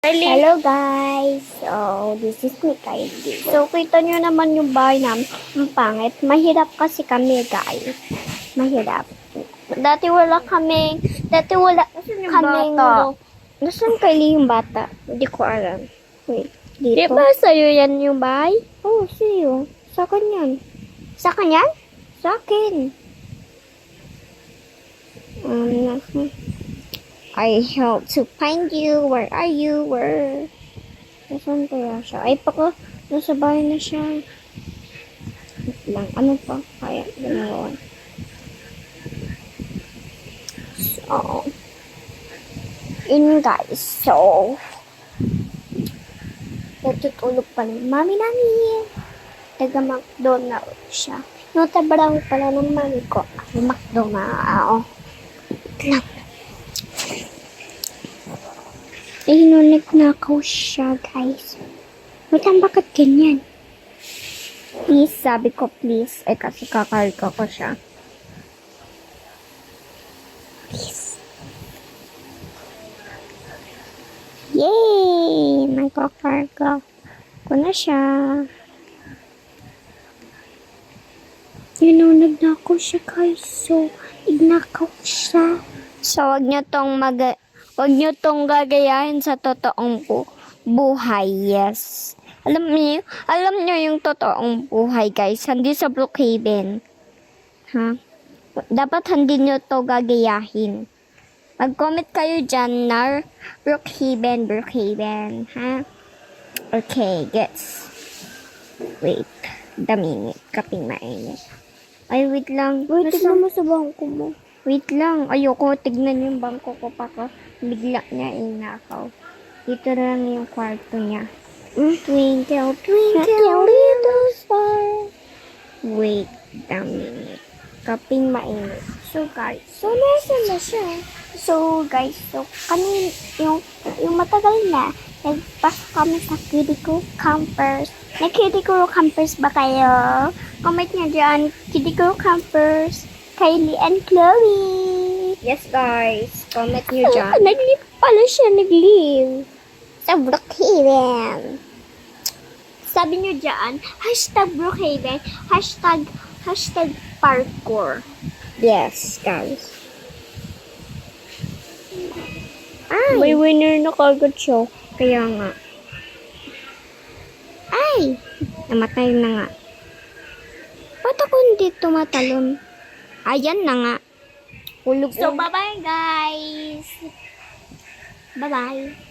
Hello guys! So, this is me Kylie. So, kita nyo naman yung bahay namin. Ang pangit. Mahirap kasi kami guys. Mahirap. Dati wala kaming bata? Nasaan Kylie yung bata? Hindi ko alam. Wait, dito. Di ba sa'yo yan yung bahay? Oh, sa'yo. Sa akin yan. Sa akin yan? Sa akin. I hope to find you. Where are you? Where? Nasaan kaya siya? Ay, nasa bahay na siya. Wait lang. Ano pa? Kaya, ganoon. So, yun guys. So, natutulog pa rin. Mami namin. Taga-McDonald's siya. Notabraho pala ng mami ko. Ay, McDonald's. Lang. Inunik na ako siya, guys. Wait lang, bakit ganyan? Please, sabi ko please. Eh, kasi kakarga ko siya. Please. Yay! Nagkakarga ko na siya. Inunig na ako siya, guys. So, ignakaw siya. So, wag nyo tong gagayahin sa totoong buhay. Yes. Alam nyo yung totoong buhay, guys. Hindi sa Brookhaven. Ha? Dapat hindi nyo to gagayahin. Mag-comment kayo dyan na Brookhaven. Ha? Okay, gets. Wait. The minute. Kaping mainit. Ay, wait lang. Wait, tignan mo sa bangko mo. Wait lang. Ayoko. Tignan yung bangko ko pa ko. Bigla niya inakaw. Dito lang yung kwarto niya. Twinkle, twinkle, little star. Wait a minute. Kaping mainit. So, guys. So, nasa na siya. So, guys. So, kami, yung matagal na, nagpasok kami sa Kidiko Campers. Nag-Kidiko Campers ba kayo? Comment nyo dyan. Kidiko Campers. Kylie and Chloe. Yes, guys. Comment nyo dyan. Nag-leave pala siya. Nag-leave. Sa Brookhaven. Sabi nyo dyan, #Brookhaven, hashtag parkour. Yes, guys. Ay! May winner na kagad siya. Kaya nga. Ay! Namatay na nga. Ba't ako hindi tumatalon? Ayan na nga. Hulog. So, bye-bye, guys. Bye-bye.